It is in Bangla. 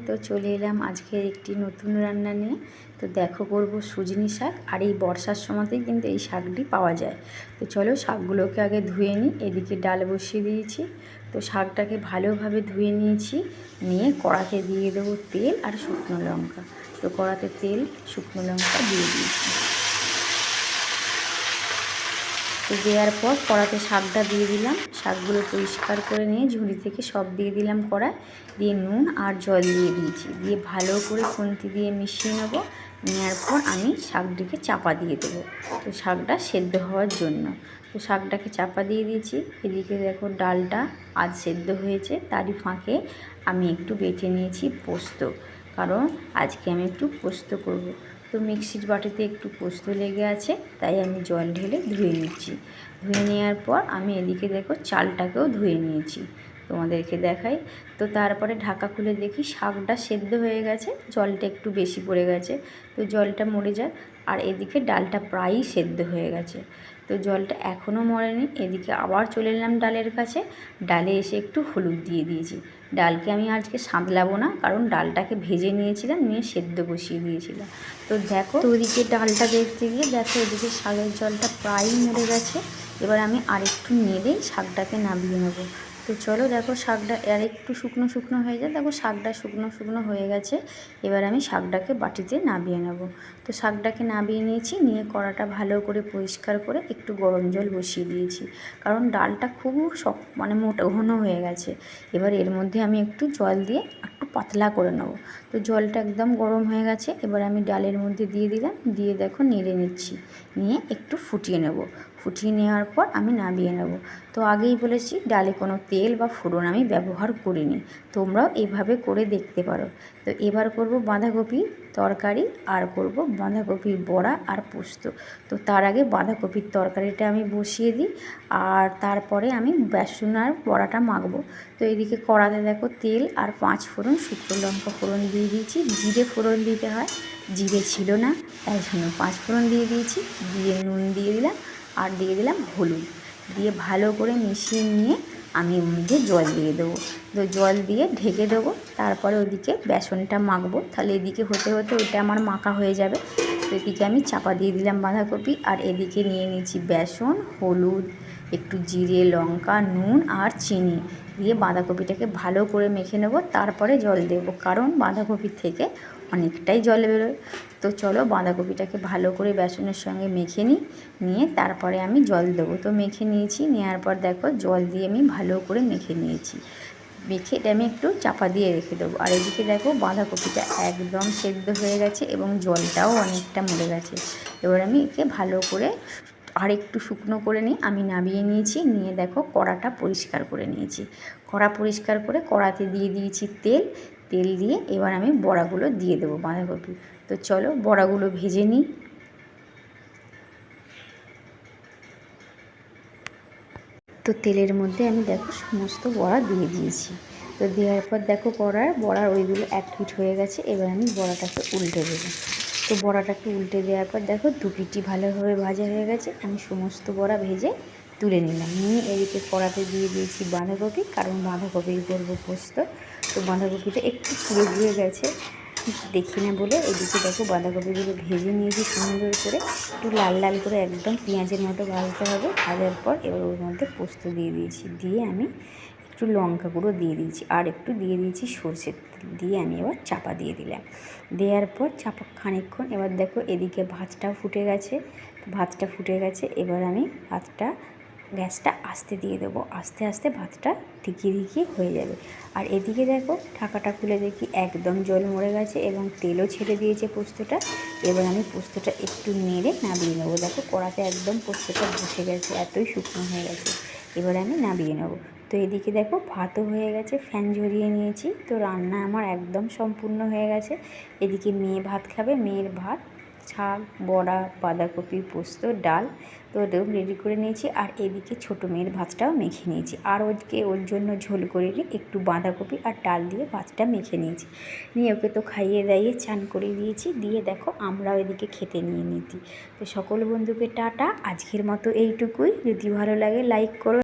তো চলে এলাম আজকে একটি নতুন রান্না নিয়ে। তো দেখো করব সুজনি শাক, আর এই বর্ষার সময়তেই কিন্তু এই শাকটি পাওয়া যায়। তো চলো শাকগুলোকে আগে ধুয়ে নিই। এদিকে ডাল বসিয়ে দিয়েছি। তো শাকটাকে ভালোভাবে ধুয়ে নিয়েছি, নিয়ে কড়াতে দিয়ে দেবো তেল আর শুকনো লঙ্কা। তো কড়াতে তেল শুকনো লঙ্কা দিয়ে দিয়েছি। তো দেওয়ার পর কড়াতে শাকটা দিয়ে দিলাম। শাকগুলো পরিষ্কার করে নিয়ে ঝুড়ি থেকে সব দিয়ে দিলাম কড়ায়, দিয়ে নুন আর জল দিয়ে দিয়েছি, দিয়ে ভালো করে খুন্তি দিয়ে মিশিয়ে নেবো। নেওয়ার পর আমি শাকটিকে চাপা দিয়ে দেবো, তো শাকটা সেদ্ধ হওয়ার জন্য। তো শাকটাকে চাপা দিয়ে দিয়েছি। এদিকে দেখো ডালটা আজ সেদ্ধ হয়েছে, তারই ফাঁকে আমি একটু বেটে নিয়েছি পোস্ত, কারণ আজকে আমি একটু পোস্ত করব। তো মিক্সির বাটিতে একটু পোস্ত লেগে আছে, তাই আমি জল ঢেলে ধুয়ে নিচ্ছি। ধুয়ে নেওয়ার পর আমি এদিকে দেখো চালটাকেও ধুয়ে নিয়েছি, তোমাদেরকে দেখাই। তো তারপরে ঢাকা খুলে দেখি শাকটা সেদ্ধ হয়ে গেছে, জলটা একটু বেশি পড়ে গেছে, তো জলটা মরে যায়। আর এদিকে ডালটা প্রায়ই সেদ্ধ হয়ে গেছে, তো জলটা এখনও মরেনি। এদিকে আবার চলে এলাম ডালের কাছে, ডালে এসে একটু হলুদ দিয়ে দিয়েছি। ডালকে আমি আজকে সাঁতলাবো না, কারণ ডালটাকে ভেজে নিয়েছিলাম, নিয়ে সেদ্ধ বসিয়ে দিয়েছিলাম। তো দেখো, তো ওদিকে ডালটা দেখতে গিয়ে দেখো এদিকে শাকের জলটা প্রায়ই মরে গেছে। এবার আমি আরেকটু নেড়েই শাকটাকে নামিয়ে নেবো। তো চলো দেখো শাকটা আর একটু শুকনো শুকনো হয়ে যায়, দেখো শাকটা শুকনো শুকনো হয়ে গেছে। এবার আমি শাকটাকে বাটিতে নামিয়ে নেব। তো শাকটাকে নামিয়ে নিয়েছি, নিয়ে কড়াটা ভালো করে পরিষ্কার করে একটু গরম জল বসিয়ে দিয়েছি, কারণ ডালটা খুব মানে মোটা ঘন হয়ে গেছে। এবার এর মধ্যে আমি একটু জল দিয়ে একটু পাতলা করে নেব। তো জলটা একদম গরম হয়ে গেছে, এবার আমি ডালের মধ্যে দিয়ে দিলাম, দিয়ে দেখো নেড়ে নিচ্ছি, নিয়ে একটু ফুটিয়ে নেব। ফুটিয়ে নেওয়ার পর আমি নামিয়ে নেব। তো আগেই বলেছি ডালে কোনো তেল বা ফোড়ন আমি ব্যবহার করিনি, তোমরাও এভাবে করে দেখতে পারো। তো এবার করব বাঁধাকপি তরকারি, আর করব বাঁধাকপির বড়া আর পোস্ত। তো তার আগে বাঁধাকপির তরকারিটা আমি বসিয়ে দিই, আর তারপরে আমি বেসন আর বড়াটা মাখবো। তো এদিকে কড়াতে দেখো তেল আর 5 ফোড়ন শুকনো লঙ্কা ফোড়ন দিয়ে দিয়েছি। জিরে ফোড়ন দিতে হয়, জিরে ছিল না, তাই জন্য 5 ফোড়ন দিয়ে দিয়েছি। দিয়ে নুন দিয়ে দিলাম, আর দিয়ে দিলাম হলুদ, দিয়ে ভালো করে মিশিয়ে নিয়ে আমি ওর মধ্যে জল দিয়ে দেবো। তো জল দিয়ে ঢেকে দেবো, তারপরে ওদিকে বেসনটা মাখবো। তাহলে এদিকে হতে হতে ওইটা আমার মাখা হয়ে যাবে। তো এদিকে আমি চাপা দিয়ে দিলাম বাঁধাকপি, আর এদিকে নিয়ে নিয়েছি বেসন, হলুদ, একটু জিরে, লঙ্কা, নুন আর চিনি দিয়ে বাঁধাকপিটাকে ভালো করে মেখে নেব। তারপরে জল দেবো, কারণ বাঁধাকপির থেকে অনেকটাই জল বেরোয়। তো চলো বাঁধাকপিটাকে ভালো করে বেসনের সঙ্গে মেখে নিই, নিয়ে তারপরে আমি জল দেবো। তো মেখে নিয়েছি, নেওয়ার পর দেখো জল দিয়ে আমি ভালো করে মেখে নিয়েছি। মেখে এটা আমি একটু চাপা দিয়ে রেখে দেবো। আর এদিকে দেখো বাঁধাকপিটা একদম সেদ্ধ হয়ে গেছে এবং জলটাও অনেকটা মরে গেছে। এবার আমি একে ভালো করে আর একটু শুকনো করে নিই, আমি নামিয়ে নিয়েছি। নিয়ে দেখো কড়াটা পরিষ্কার করে নিয়েছি। কড়া পরিষ্কার করে কড়াতে দিয়ে দিয়েছি তেল। তেল দিয়ে এবার আমি বড়াগুলো দিয়ে দেবো বাঁধাকপি। তো চলো বড়াগুলো ভেজে নিই। তো তেলের মধ্যে আমি দেখো সমস্ত বড়া দিয়ে দিয়েছি। তো দেওয়ার পর দেখো বড়ার ওইগুলো এক পিঠ হয়ে গেছে। এবার আমি বড়াটাকে উল্টে দেবো। তো বড়াটাকে উল্টে দেওয়ার পর দেখো দু পিঠই ভালোভাবে ভাজা হয়ে গেছে। আমি সমস্ত বড়া ভেজে তুলে নিলাম, নিয়ে এদিকে কড়াতে দিয়ে দিয়েছি বাঁধাকপি, কারণ বাঁধাকপি করবো পোস্ত। তো বাঁধাকপিটা একটু পুড়ে গেছে দেখি না বলে, এদিকে দেখো বাঁধাকপিগুলো ভেজে নিয়েছি সুন্দর করে, একটু লাল লাল করে একদম পেঁয়াজের মতো ভাজতে হবে। ভাজার পর এবার ওর মধ্যে পোস্ত দিয়ে দিয়েছি, দিয়ে আমি একটু লঙ্কা গুঁড়ো দিয়ে দিয়েছি, আর একটু দিয়ে দিয়েছি সরষের তেল, দিয়ে আমি এবার চাপা দিয়ে দিলাম। দেওয়ার পর চাপা খানিকক্ষণ, এবার দেখো এদিকে ভাতটাও ফুটে গেছে। ভাতটা ফুটে গেছে, এবার আমি ভাতটা গ্যাসটা আস্তে দিয়ে দেবো। আস্তে আস্তে ভাতটা ধিকিয়ে হয়ে যাবে। আর এদিকে দেখো ঢাকাটা খুলে দেখি একদম জল মরে গেছে এবং তেলও ছেড়ে দিয়েছে পোস্তটা। এবার আমি পোস্তটা একটু নেড়ে নামিয়ে নেবো। দেখো কড়াতে একদম পোস্তটা বসে গেছে, এতই শুকনো হয়ে গেছে। এবার আমি নামিয়ে নেবো। তো এদিকে দেখো ভাতও হয়ে গেছে, ফ্যান ঝরিয়ে নিয়েছি। তো রান্না আমার একদম সম্পূর্ণ হয়ে গেছে। এদিকে মেয়ে ভাত খাবে, মেয়ের ভাত, শাক, বড়া, বাঁধাকপি, পোস্ত, ডাল, তো ওটাও রেডি করে নিয়েছি। আর এদিকে ছোটো মেয়ের ভাতটাও মেখে নিয়েছি। আর ওর জন্য ঝোল করে একটু বাঁধাকপি আর ডাল দিয়ে ভাতটা মেখে নিয়েছি। নিয়ে ওকে তো খাইয়ে দাইয়ে চান করে দিয়েছি। দিয়ে দেখো আমরাও এদিকে খেতে নিয়ে নিয়েছি। তো সকল বন্ধুকে টাটা, আজকের মতো এইটুকুই। যদি ভালো লাগে লাইক করো।